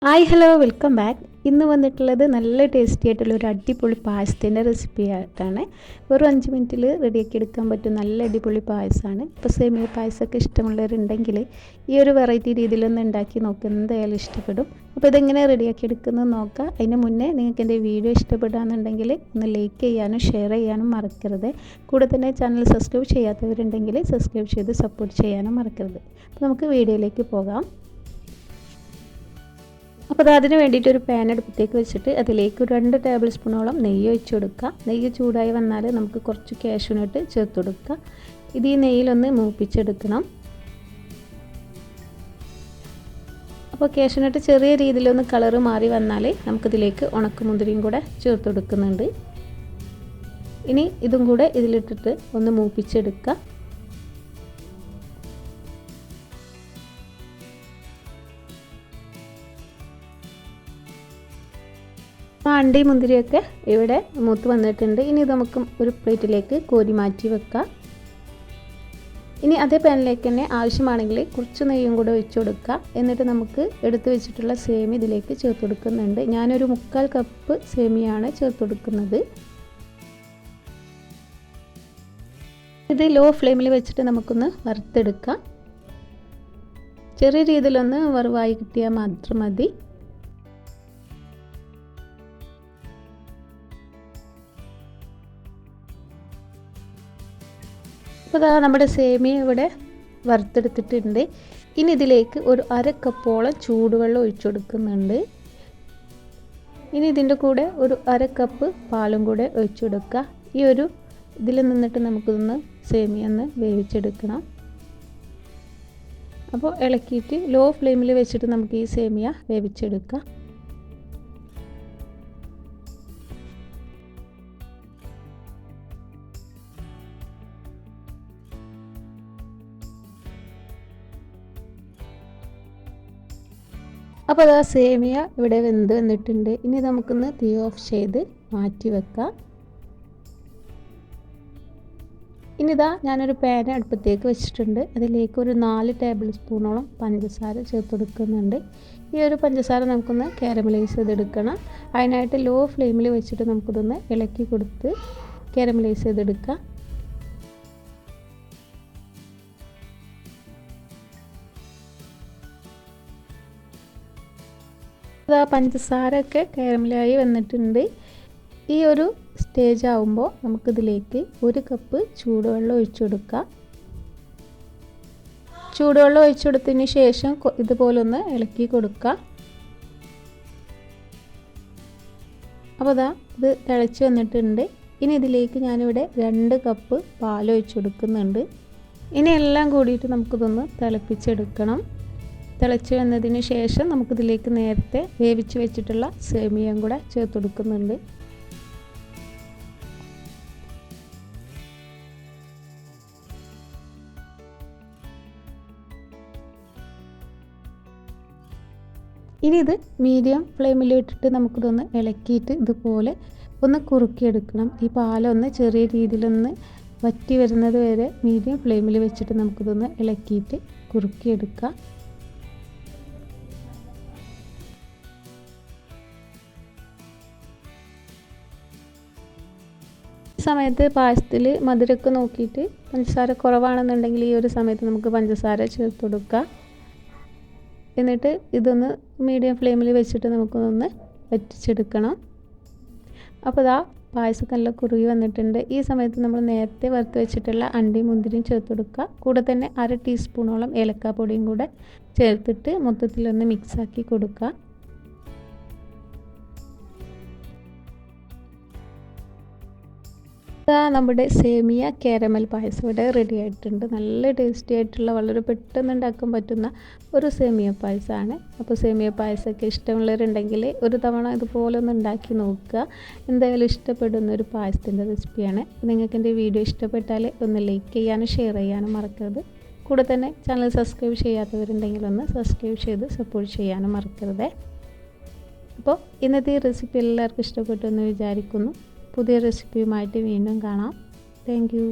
Hi hello welcome back. ഇന്ന് വന്നിട്ടുള്ളത് നല്ല ടേസ്റ്റി ആയിട്ടുള്ള ഒരു അടിപൊളി പായസത്തിൻ്റെ റെസിപ്പി ആയിട്ടാണ്. വെറും 5 മിനിറ്റിൽ റെഡിയാക്കി എടുക്കാൻ പറ്റും നല്ല അടിപൊളി പായസമാണ്. ഇപ്പോൾ സേമിയ പായസമൊക്കെ ഇഷ്ടമുള്ളവരുണ്ടെങ്കിൽ ഈ ഒരു വെറൈറ്റി രീതിയിലൊന്ന് ഉണ്ടാക്കി നോക്കുക, എന്തായാലും ഇഷ്ടപ്പെടും. അപ്പോൾ ഇതെങ്ങനെ റെഡിയാക്കി എടുക്കുന്നത് നോക്കാം. അതിന് മുന്നേ നിങ്ങൾക്ക് എൻ്റെ വീഡിയോ ഇഷ്ടപ്പെടുകയാണെന്നുണ്ടെങ്കിൽ ഒന്ന് ലൈക്ക് ചെയ്യാനും ഷെയർ ചെയ്യാനും മറക്കരുത്. കൂടെ തന്നെ ചാനൽ സബ്സ്ക്രൈബ് ചെയ്യാത്തവരുണ്ടെങ്കിൽ സബ്സ്ക്രൈബ് ചെയ്ത് സപ്പോർട്ട് ചെയ്യാനും മറക്കരുത്. അപ്പോൾ നമുക്ക് വീഡിയോയിലേക്ക് പോകാം. അപ്പോൾ അതിന് വേണ്ടിയിട്ട് ഒരു പാൻ അടുപ്പത്തേക്ക് വെച്ചിട്ട് അതിലേക്ക് ഒരു 2 ടേബിൾ സ്പൂണോളം നെയ്യ് ഒഴിച്ച് കൊടുക്കുക. നെയ്യ് ചൂടായി വന്നാൽ നമുക്ക് കുറച്ച് കാഷ്യൂനട്ട് ചേർത്ത് കൊടുക്കുക. ഇത് ഈ നെയ്യിലൊന്ന് മൂപ്പിച്ചെടുക്കണം. അപ്പോൾ കാഷ്യൂനട്ട് ചെറിയ രീതിയിലൊന്ന് കളറ് മാറി വന്നാൽ നമുക്കിതിലേക്ക് ഉണക്കമുന്തിരിയും കൂടെ ചേർത്ത് കൊടുക്കുന്നുണ്ട്. ഇനി ഇതും കൂടെ ഇതിലിട്ടിട്ട് ഒന്ന് മൂപ്പിച്ചെടുക്കുക. അണ്ടി മുന്തിരിയൊക്കെ ഇവിടെ മൂത്ത് വന്നിട്ടുണ്ട്. ഇനി ഇത് നമുക്ക് ഒരു പ്ലേറ്റിലേക്ക് കോരി മാറ്റി വെക്കാം. ഇനി അതേ പാനിലേക്ക് തന്നെ ആവശ്യമാണെങ്കിൽ കുറച്ച് നെയ്യും കൂടെ ഒഴിച്ച് കൊടുക്കുക. എന്നിട്ട് നമുക്ക് എടുത്ത് വെച്ചിട്ടുള്ള സേമിയ ഇതിലേക്ക് ചേർത്ത് കൊടുക്കുന്നുണ്ട്. ഞാനൊരു 3/4 കപ്പ് സേമിയാണ് ചേർത്ത് കൊടുക്കുന്നത്. ഇത് ലോ ഫ്ലെയിമിൽ വെച്ചിട്ട് നമുക്കൊന്ന് വറുത്തെടുക്കാം. ചെറിയ രീതിയിലൊന്ന് വറുവായി കിട്ടിയാൽ മാത്രം മതി. അപ്പോൾ നമ്മുടെ സേമിയ ഇവിടെ വറുത്തെടുത്തിട്ടുണ്ട്. ഇനി ഇതിലേക്ക് ഒരു 1/2 കപ്പോളം ചൂടുവെള്ളം ഒഴിച്ചു കൊടുക്കുന്നുണ്ട്. ഇനി ഇതിൻ്റെ കൂടെ ഒരു 1/2 കപ്പ് പാലും കൂടെ ഒഴിച്ചു കൊടുക്കുക. ഈ ഒരു ഇതിൽ നിന്നിട്ട് നമുക്കിതൊന്ന് സേമിയ ഒന്ന് വേവിച്ചെടുക്കണം. അപ്പോൾ ഇളക്കിയിട്ട് ലോ ഫ്ലെയിമിൽ വെച്ചിട്ട് നമുക്ക് ഈ സേമിയ വേവിച്ചെടുക്കാം. അപ്പോൾ അത് സേമിയ ഇവിടെ വെന്ത് വന്നിട്ടുണ്ട്. ഇനി നമുക്കൊന്ന് തീ ഓഫ് ചെയ്ത് മാറ്റി വെക്കാം. ഇനിതാ ഞാനൊരു പാൻ അടുപ്പത്തേക്ക് വെച്ചിട്ടുണ്ട്. അതിലേക്ക് ഒരു 4 ടേബിൾ സ്പൂണോളം പഞ്ചസാര ചേർത്ത് കൊടുക്കുന്നുണ്ട്. ഈ ഒരു പഞ്ചസാര നമുക്കൊന്ന് കാരമലൈസ് ചെയ്തെടുക്കണം. അതിനായിട്ട് ലോ ഫ്ലെയിമിൽ വെച്ചിട്ട് നമുക്കിതൊന്ന് ഇളക്കി കൊടുത്ത് കാരമലൈസ് ചെയ്തെടുക്കാം. പഞ്ചസാര ഒക്കെ കാരമലായി വന്നിട്ടുണ്ട്. ഈ ഒരു സ്റ്റേജ് ആകുമ്പോൾ നമുക്കിതിലേക്ക് 1 കപ്പ് ചൂടുവെള്ളം ഒഴിച്ചു കൊടുക്കാം. ചൂടുവെള്ളം ഒഴിച്ചു കൊടുത്തതിന് ശേഷം ഇതുപോലൊന്ന് ഇളക്കി കൊടുക്കുക. അപ്പോൾ ഇത് തിളച്ച് വന്നിട്ടുണ്ട്. ഇനി ഇതിലേക്ക് ഞാനിവിടെ 2 കപ്പ് പാൽ ഒഴിച്ചു കൊടുക്കുന്നുണ്ട്. ഇനി എല്ലാം കൂടിയിട്ട് നമുക്കിതൊന്ന് തിളപ്പിച്ചെടുക്കണം. തിളച്ച് വന്നതിന് ശേഷം നമുക്കിതിലേക്ക് നേരത്തെ വേവിച്ച് വെച്ചിട്ടുള്ള സേമിയയും കൂടെ ചേർത്ത് കൊടുക്കുന്നുണ്ട്. ഇനി ഇത് മീഡിയം ഫ്ലെയിമിൽ ഇട്ടിട്ട് നമുക്കിതൊന്ന് ഇളക്കിയിട്ട് ഇതുപോലെ ഒന്ന് കുറുക്കിയെടുക്കണം. ഈ പാലൊന്ന് ചെറിയ രീതിയിലൊന്ന് വറ്റി വരുന്നത് വരെ മീഡിയം ഫ്ലെയിമിൽ വെച്ചിട്ട് നമുക്കിതൊന്ന് ഇളക്കിയിട്ട് കുറുക്കിയെടുക്കാം. സമയത്ത് പായസത്തിൽ മധുരമൊക്കെ നോക്കിയിട്ട് പഞ്ചസാര കുറവാണെന്നുണ്ടെങ്കിൽ ഈ ഒരു സമയത്ത് നമുക്ക് പഞ്ചസാര ചേർത്ത് കൊടുക്കുക. എന്നിട്ട് ഇതൊന്ന് മീഡിയം ഫ്ലെയിമിൽ വെച്ചിട്ട് നമുക്കൊന്ന് വറ്റിച്ചെടുക്കണം. അപ്പോൾ പായസം നല്ല കുറുകി വന്നിട്ടുണ്ട്. ഈ സമയത്ത് നമ്മൾ നേരത്തെ വറുത്ത് വെച്ചിട്ടുള്ള അണ്ടിയും മുന്തിരിയും ചേർത്ത് കൊടുക്കുക. കൂടെ തന്നെ 1/2 ടീസ്പൂണോളം ഏലക്കാപ്പൊടിയും കൂടെ ചേർത്തിട്ട് മൊത്തത്തിലൊന്ന് മിക്സാക്കി കൊടുക്കുക. നമ്മുടെ സേമിയ കാരമൽ പായസം ഇവിടെ റെഡി ആയിട്ടുണ്ട്. നല്ല ടേസ്റ്റി ആയിട്ടുള്ള വളരെ പെട്ടെന്ന് ഉണ്ടാക്കാൻ പറ്റുന്ന ഒരു സേമിയ പായസമാണ്. അപ്പോൾ സേമിയ പായസമൊക്കെ ഇഷ്ടമുള്ളവരുണ്ടെങ്കിൽ ഒരു തവണ ഇതുപോലെ ഒന്ന് ഉണ്ടാക്കി നോക്കുക. എന്തായാലും ഇഷ്ടപ്പെടുന്ന ഒരു പായസത്തിൻ്റെ റെസിപ്പിയാണ്. നിങ്ങൾക്ക് എൻ്റെ വീഡിയോ ഇഷ്ടപ്പെട്ടാൽ ഒന്ന് ലൈക്ക് ചെയ്യാനും ഷെയർ ചെയ്യാനും മറക്കരുത്. കൂടെ തന്നെ ചാനൽ സബ്സ്ക്രൈബ് ചെയ്യാത്തവരുണ്ടെങ്കിൽ ഒന്ന് സബ്സ്ക്രൈബ് ചെയ്ത് സപ്പോർട്ട് ചെയ്യാനും മറക്കരുത്. അപ്പോൾ ഇന്നത്തെ ഈ റെസിപ്പി എല്ലാവർക്കും ഇഷ്ടപ്പെട്ടു എന്ന് വിചാരിക്കുന്നു. പുതിയ റെസിപ്പിയുമായിട്ട് വീണ്ടും കാണാം. Thank you.